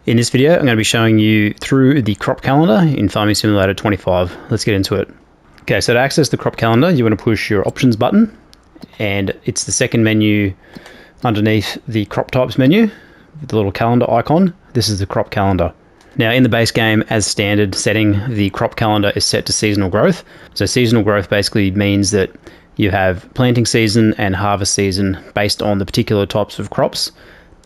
In this video, I'm going to be showing you through the crop calendar in Farming Simulator 25. Let's get into it. Okay, so to access the crop calendar, you want to push your options button, and it's the second menu underneath the crop types menu, the little calendar icon. This is the crop calendar. Now in the base game, as standard setting, the crop calendar is set to seasonal growth. So seasonal growth basically means that you have planting season and harvest season based on the particular types of crops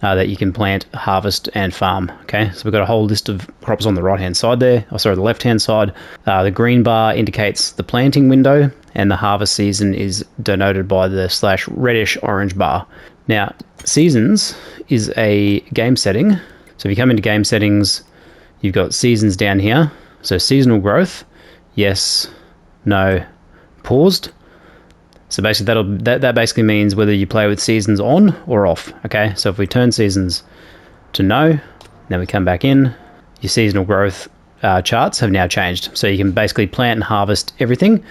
that you can plant, harvest, and farm. Okay, so we've got a whole list of crops on the right-hand side there. Oh, sorry, the left-hand side. The green bar indicates the planting window, and the harvest season is denoted by the / reddish orange bar. Now, seasons is a game setting. So if you come into game settings, you've got seasons down here. So seasonal growth, yes, no, paused. So basically that basically means whether you play with seasons on or off. Okay, so if we turn seasons to no, then we come back in, your seasonal growth charts have now changed. So you can basically plant and harvest everything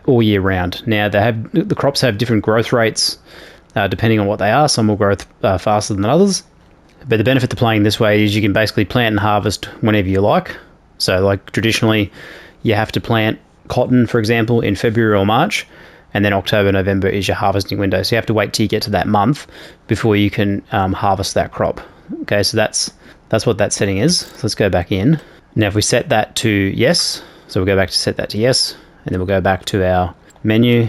all year round. Now the crops have different growth rates depending on what they are. Some will grow faster than others. But the benefit to playing this way is you can basically plant and harvest whenever you like. So like traditionally, you have to plant cotton, for example, in February or March, and then October, November is your harvesting window. So you have to wait till you get to that month before you can harvest that crop. Okay, so that's what that setting is. So let's go back in. Now if we set that to yes, so we'll go back to set that to yes, and then we'll go back to our menu,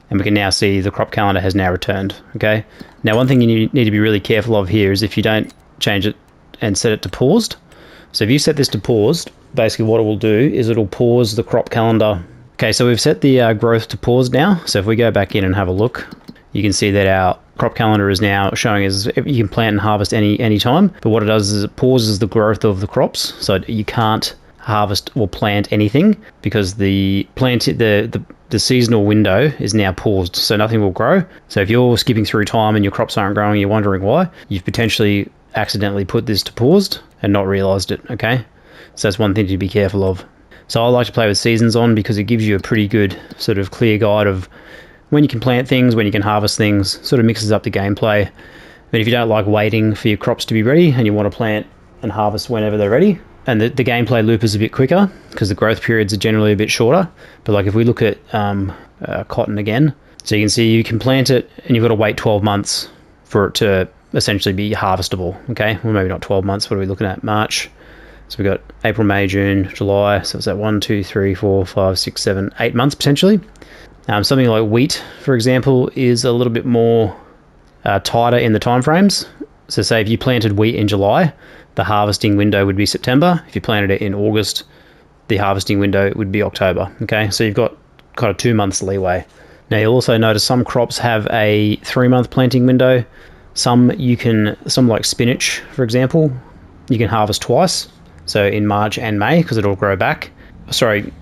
and we can now see the crop calendar has now returned. Okay. Now one thing you need to be really careful of here is if you don't change it and set it to paused. So if you set this to paused, basically what it will do is it'll pause the crop calendar. Okay, so we've set the growth to paused now. So if we go back in and have a look, you can see that our crop calendar is now showing as you can plant and harvest any time. But what it does is it pauses the growth of the crops, so you can't harvest or plant anything because the seasonal window is now paused, so nothing will grow. So if you're skipping through time and your crops aren't growing, you're wondering why, you've potentially accidentally put this to paused and not realized it. Okay, so that's one thing to be careful of. So I like to play with seasons on because it gives you a pretty good sort of clear guide of when you can plant things, when you can harvest things, sort of mixes up the gameplay. But if you don't like waiting for your crops to be ready and you want to plant and harvest whenever they're ready, and the gameplay loop is a bit quicker because the growth periods are generally a bit shorter. But like if we look at cotton again, so you can see you can plant it and you've got to wait 12 months for it to essentially be harvestable. Okay, well maybe not 12 months, what are we looking at? March. So we've got April, May, June, July. So it's that 1, 2, 3, 4, 5, 6, 7, 8 months potentially. Something like wheat, for example, is a little bit more tighter in the time frames. So say if you planted wheat in July, the harvesting window would be September. If you planted it in August, the harvesting window would be October. Okay, so you've got kind of 2 months leeway. Now you'll also notice some crops have a 3-month planting window. Some like spinach, for example, you can harvest twice. So in March and May, because it'll grow back. Sorry,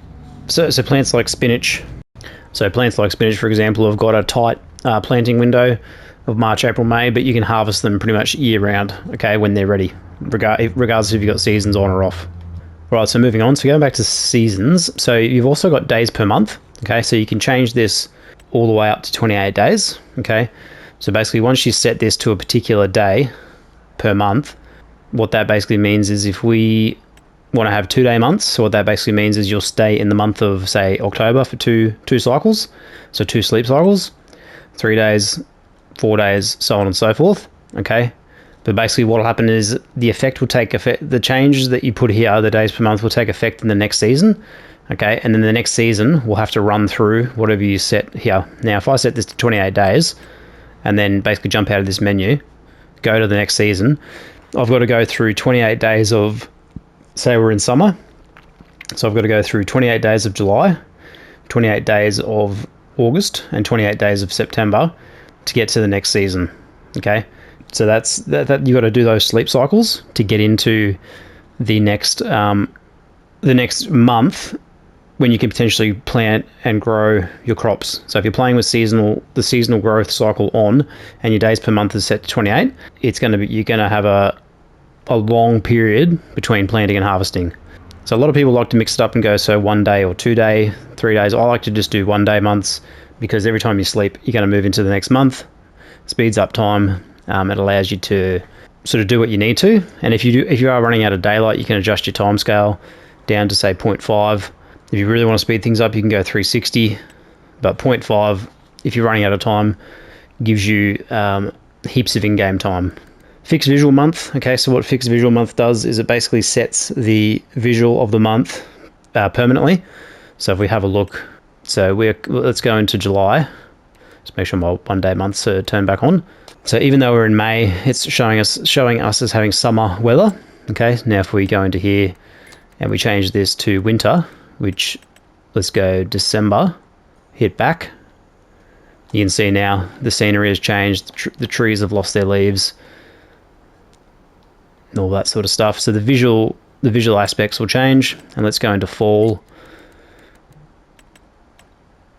so plants like spinach. So plants like spinach, for example, have got a tight planting window of March, April, May, but you can harvest them pretty much year round, okay, when they're ready, regardless if you've got seasons on or off. Right, so moving on, so going back to seasons, so you've also got days per month, okay, so you can change this all the way up to 28 days, okay. So basically once you set this to a particular day per month, what that basically means is if we want to have 2-day months, so what that basically means is you'll stay in the month of, say, October for two cycles, so 2 sleep cycles, 3 days, 4 days, so on and so forth, okay? But basically what will happen is the effect will take effect, the changes that you put here, the days per month, will take effect in the next season, okay? And then the next season, we'll have to run through whatever you set here. Now, if I set this to 28 days, and then basically jump out of this menu, go to the next season, I've got to go through 28 days of, say we're in summer, so I've got to go through 28 days of July, 28 days of August, and 28 days of September to get to the next season, okay? So that's that you got to do those sleep cycles to get into the next month when you can potentially plant and grow your crops. So if you're playing with the seasonal growth cycle on, and your days per month is set to 28, you're gonna have a long period between planting and harvesting. So a lot of people like to mix it up and go, so 1 day or 2 day, 3 days. I like to just do 1 day months because every time you sleep, you're going to move into the next month. Speeds up time. It allows you to sort of do what you need to. And if you are running out of daylight, you can adjust your time scale down to say 0.5. If you really want to speed things up, you can go 360, but 0.5, if you're running out of time, gives you heaps of in-game time. Fixed visual month. Okay, so what fixed visual month does is it basically sets the visual of the month permanently. So if we have a look, so let's go into July. Just make sure my 1 day months are turned back on. So even though we're in May, it's showing us as having summer weather. Okay, now if we go into here and we change this to winter, which, let's go December, hit back, you can see now the scenery has changed, the trees have lost their leaves, and all that sort of stuff. So the visual aspects will change. And let's go into fall,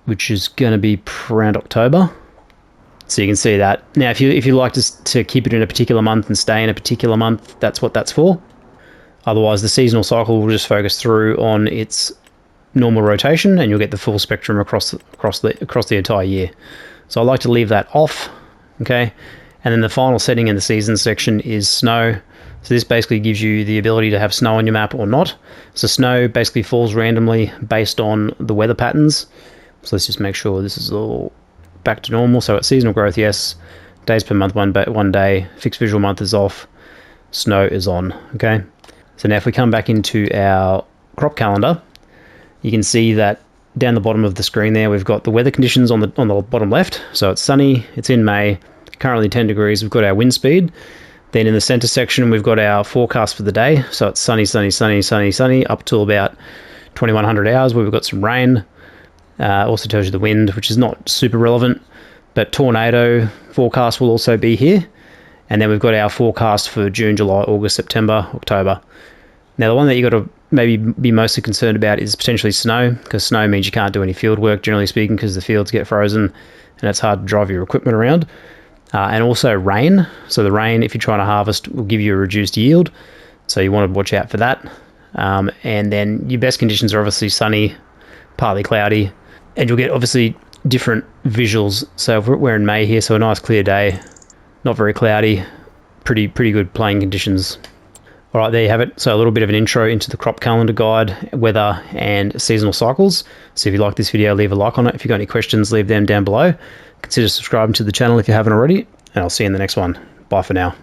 which is going to be around October. So you can see that. Now, if you like to keep it in a particular month and stay in a particular month, that's what that's for. Otherwise, the seasonal cycle will just focus through on its normal rotation, and you'll get the full spectrum across the entire year. So I like to leave that off, okay? And then the final setting in the season section is snow. So this basically gives you the ability to have snow on your map or not. So snow basically falls randomly based on the weather patterns. So let's just make sure this is all back to normal. So at seasonal growth, yes. Days per month, 1 day. Fixed visual month is off. Snow is on, okay? So now if we come back into our crop calendar, you can see that down the bottom of the screen there, we've got the weather conditions on the bottom left. So it's sunny, it's in May, currently 10 degrees. We've got our wind speed. Then in the center section, we've got our forecast for the day. So it's sunny, sunny, sunny, sunny, sunny, up till about 2100 hours where we've got some rain. Also tells you the wind, which is not super relevant, but tornado forecast will also be here. And then we've got our forecast for June, July, August, September, October. Now, the one that you got to maybe be mostly concerned about is potentially snow, because snow means you can't do any field work, generally speaking, because the fields get frozen and it's hard to drive your equipment around. And also rain. So the rain, if you're trying to harvest, will give you a reduced yield. So you want to watch out for that. And then your best conditions are obviously sunny, partly cloudy, and you'll get obviously different visuals. So if we're in May here, so a nice clear day, not very cloudy, pretty good playing conditions. All right, there you have it. So a little bit of an intro into the crop calendar guide, weather and seasonal cycles. So if you like this video, leave a like on it. If you've got any questions, leave them down below. Consider subscribing to the channel if you haven't already, and I'll see you in the next one. Bye for now.